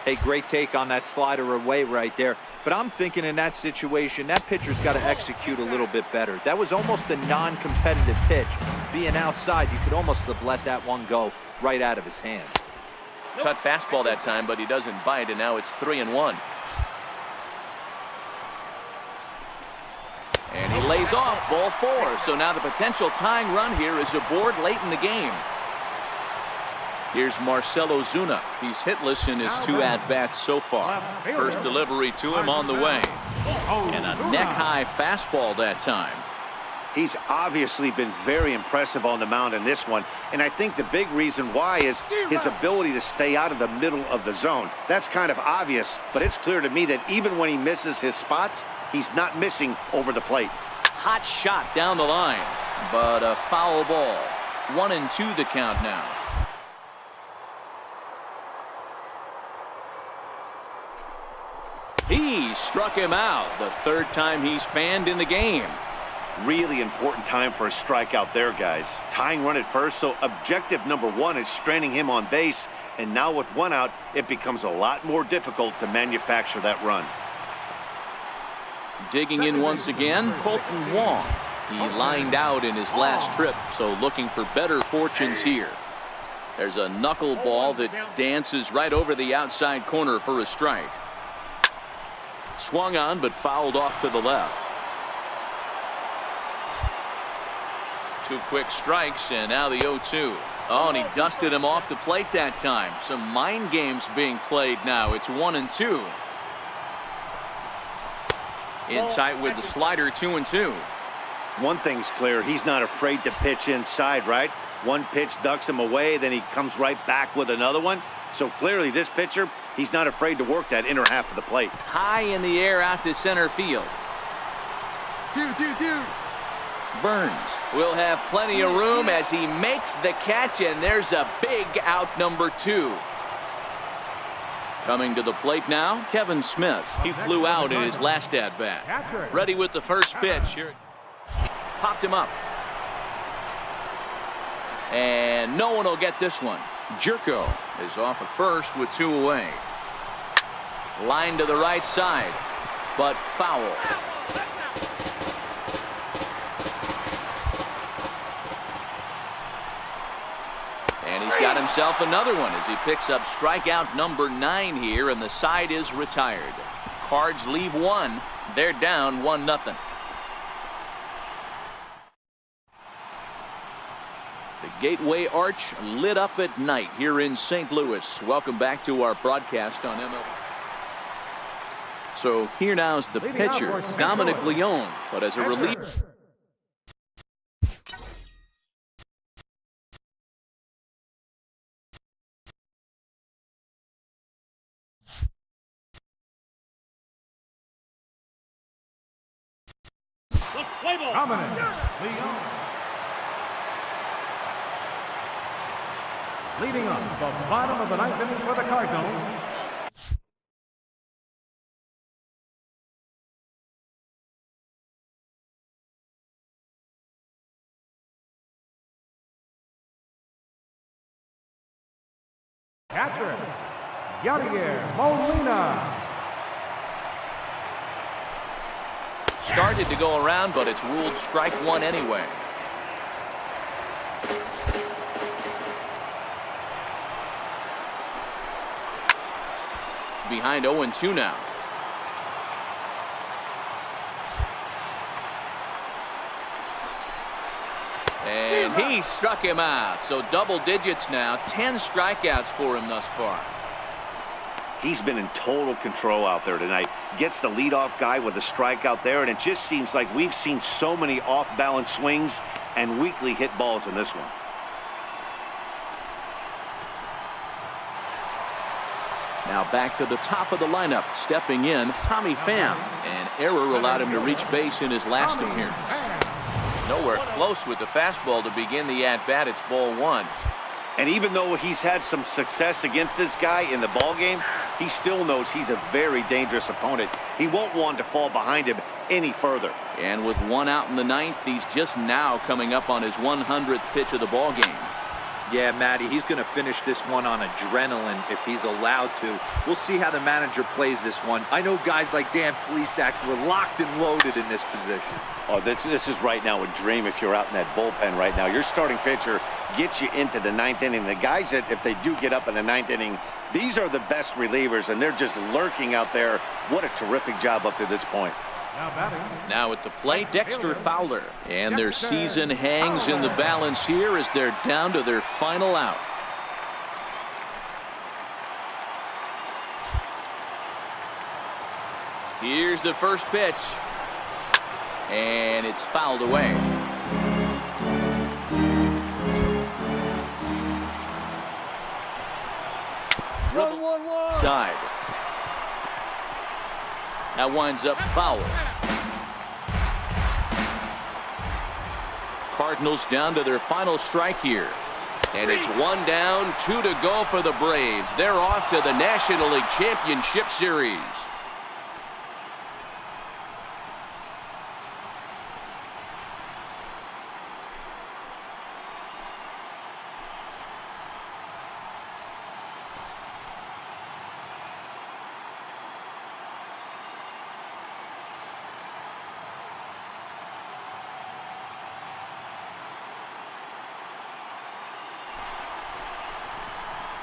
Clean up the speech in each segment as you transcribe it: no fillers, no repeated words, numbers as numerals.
Hey, great take on that slider away right there. But I'm thinking in that situation, that pitcher's got to execute a little bit better. That was almost a non-competitive pitch. Being outside, you could almost have let that one go right out of his hand. Cut fastball that time, but he doesn't bite, and now it's 3-1. And he lays off ball 4. So now the potential tying run here is aboard late in the game. Here's Marcell Ozuna. He's hitless in his 2 at-bats so far. First delivery to him on the way. And a neck-high fastball that time. He's obviously been very impressive on the mound in this one, and I think the big reason why is his ability to stay out of the middle of the zone. That's kind of obvious, but it's clear to me that even when he misses his spots, he's not missing over the plate. Hot shot down the line, but a foul ball. 1-2 the count now. He struck him out, the 3rd time he's fanned in the game. Really important time for a strikeout there, guys. Tying run at first, so objective number 1 is stranding him on base, and now with 1 out, it becomes a lot more difficult to manufacture that run. Digging in once again, Colton Wong. He lined out in his last trip, so looking for better fortunes here. There's a knuckleball that dances right over the outside corner for a strike. Swung on, but fouled off to the left. 2 quick strikes, and now the 0-2. Oh, and he dusted him off the plate that time. Some mind games being played now. It's 1-2. In tight with the slider, 2-2. One thing's clear, he's not afraid to pitch inside, right? One pitch ducks him away, then he comes right back with another one. So clearly this pitcher, he's not afraid to work that inner half of the plate. High in the air out to center field. 2-2-2. Burns will have plenty of room as he makes the catch, and there's a big out, number 2. Coming to the plate now, Kevin Smith. He flew out in his last at-bat. Ready with the first pitch. Here, popped him up. And no one will get this one. Jerko is off at first with 2 away. Line to the right side, but foul. And he's got himself another one as he picks up strikeout number 9 here, and the side is retired. Cards leave 1. They're down 1-0. The Gateway Arch lit up at night here in St. Louis. Welcome back to our broadcast on MLB. So here now is the pitcher, Dominic Leone, but as a reliever. Dominic Leone. Leading up the bottom of the 9th inning for the Cardinals. Catcher, Yadier Molina. Started to go around, but it's ruled strike 1 anyway. Behind 0-2 now. And he struck him out. So double digits now. 10 strikeouts for him thus far. He's been in total control out there tonight. Gets the leadoff guy with a strikeout there, and it just seems like we've seen so many off-balance swings and weakly hit balls in this one. Now back to the top of the lineup. Stepping in, Tommy Pham. An error allowed him to reach base in his last appearance. Nowhere close with the fastball to begin the at-bat. It's ball 1. And even though he's had some success against this guy in the ball game, he still knows he's a very dangerous opponent. He won't want to fall behind him any further. And with 1 out in the 9th, he's just now coming up on his 100th pitch of the ball game. Yeah, Matty, he's going to finish this one on adrenaline if he's allowed to. We'll see how the manager plays this one. I know guys like Dan Plesac were locked and loaded in this position. Oh, this is right now a dream if you're out in that bullpen right now. Your starting pitcher gets you into the ninth inning. The guys that, if they do get up in the ninth inning, these are the best relievers, and they're just lurking out there. What a terrific job up to this point. Now at the plate, Dexter Fowler. And their season hangs in the balance here as they're down to their final out. Here's the first pitch. And it's fouled away. Side. That winds up foul. Cardinals down to their final strike here. And it's 1 down, 2 to go for the Braves. They're off to the National League Championship Series.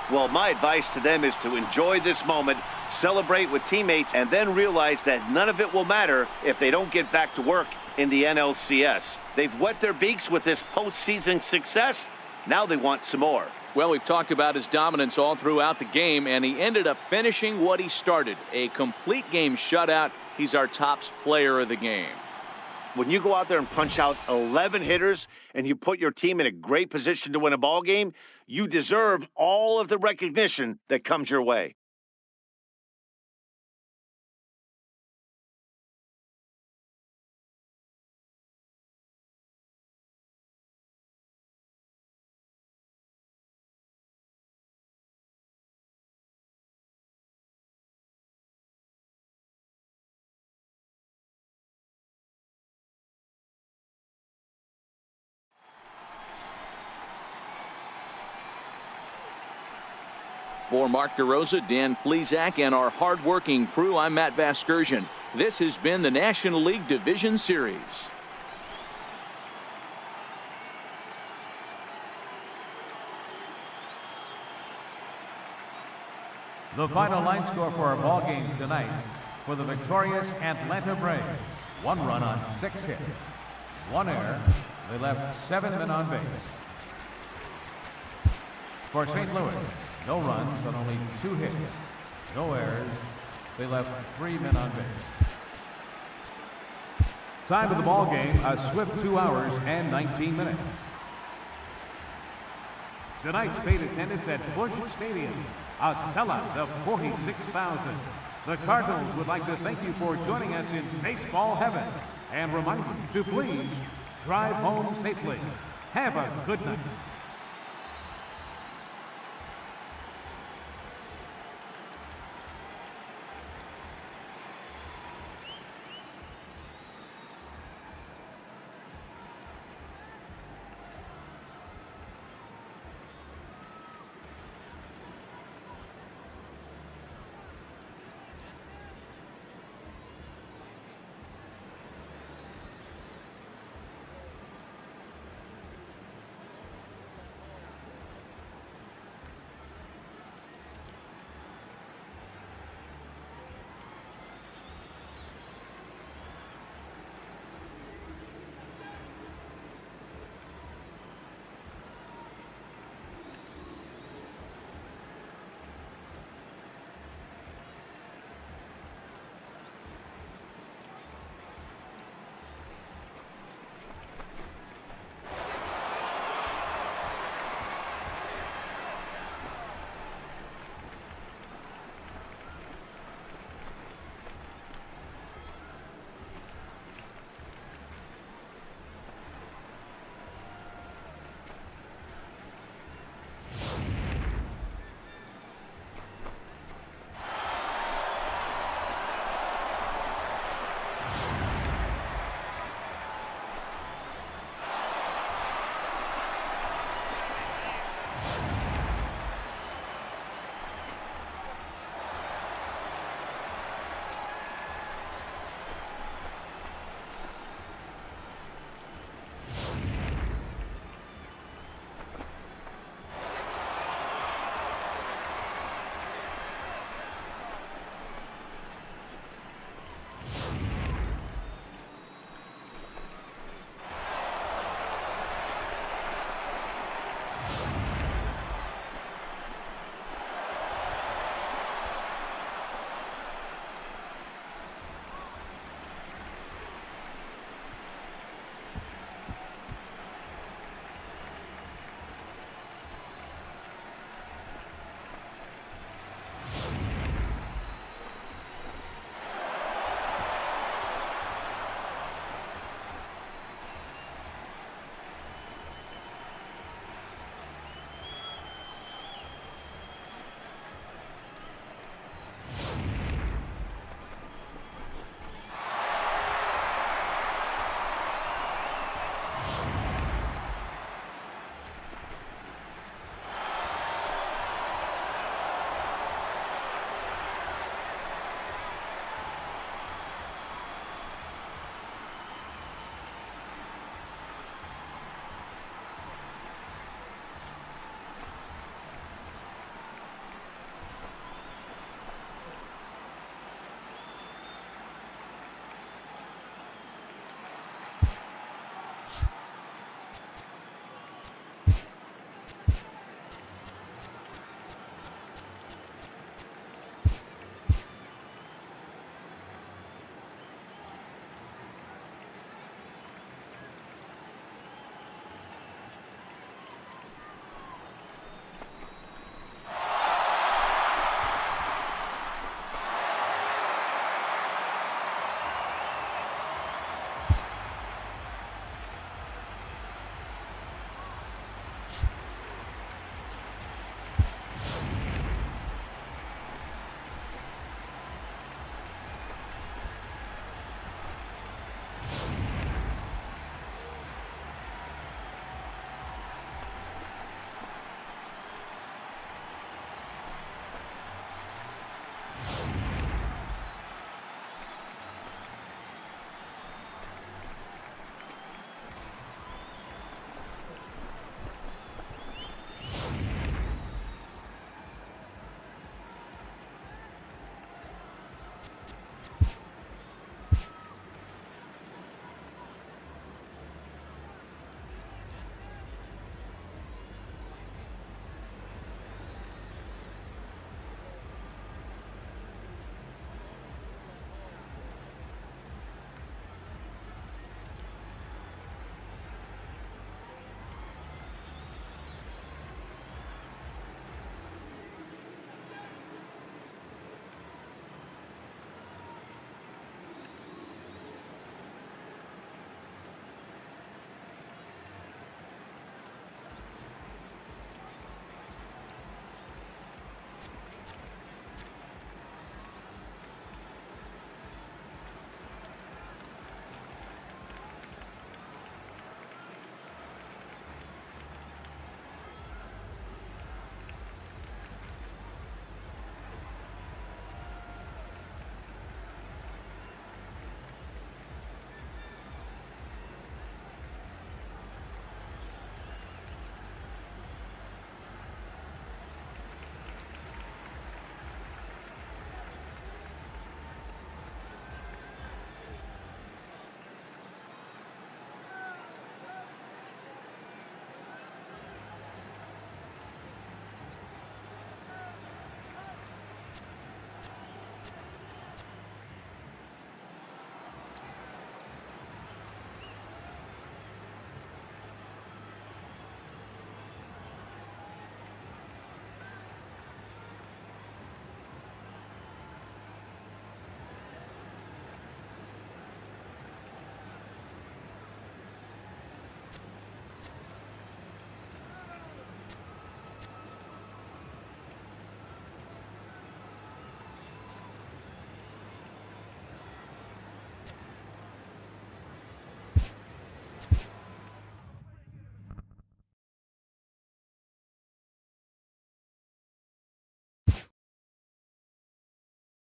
Well, my advice to them is to enjoy this moment, celebrate with teammates, and then realize that none of it will matter if they don't get back to work in the NLCS. They've wet their beaks with this postseason success. Now they want some more. Well, we've talked about his dominance all throughout the game, and he ended up finishing what he started. A complete game shutout. He's our top player of the game. When you go out there and punch out 11 hitters and you put your team in a great position to win a ball game, you deserve all of the recognition that comes your way. For Mark DeRosa, Dan Plesac, and our hard-working crew, I'm Matt Vasgersian. This has been the National League Division Series. The final line score for our ball game tonight for the victorious Atlanta Braves. 1 run on 6 hits. 1 error. They left 7 men on base. For St. Louis, no runs on only 2 hits. No errors. They left 3 men on base. Time of the ball game, a swift 2 hours and 19 minutes. Tonight's paid attendance at Busch Stadium, a sellout of 46,000. The Cardinals would like to thank you for joining us in baseball heaven and remind you to please drive home safely. Have a good night.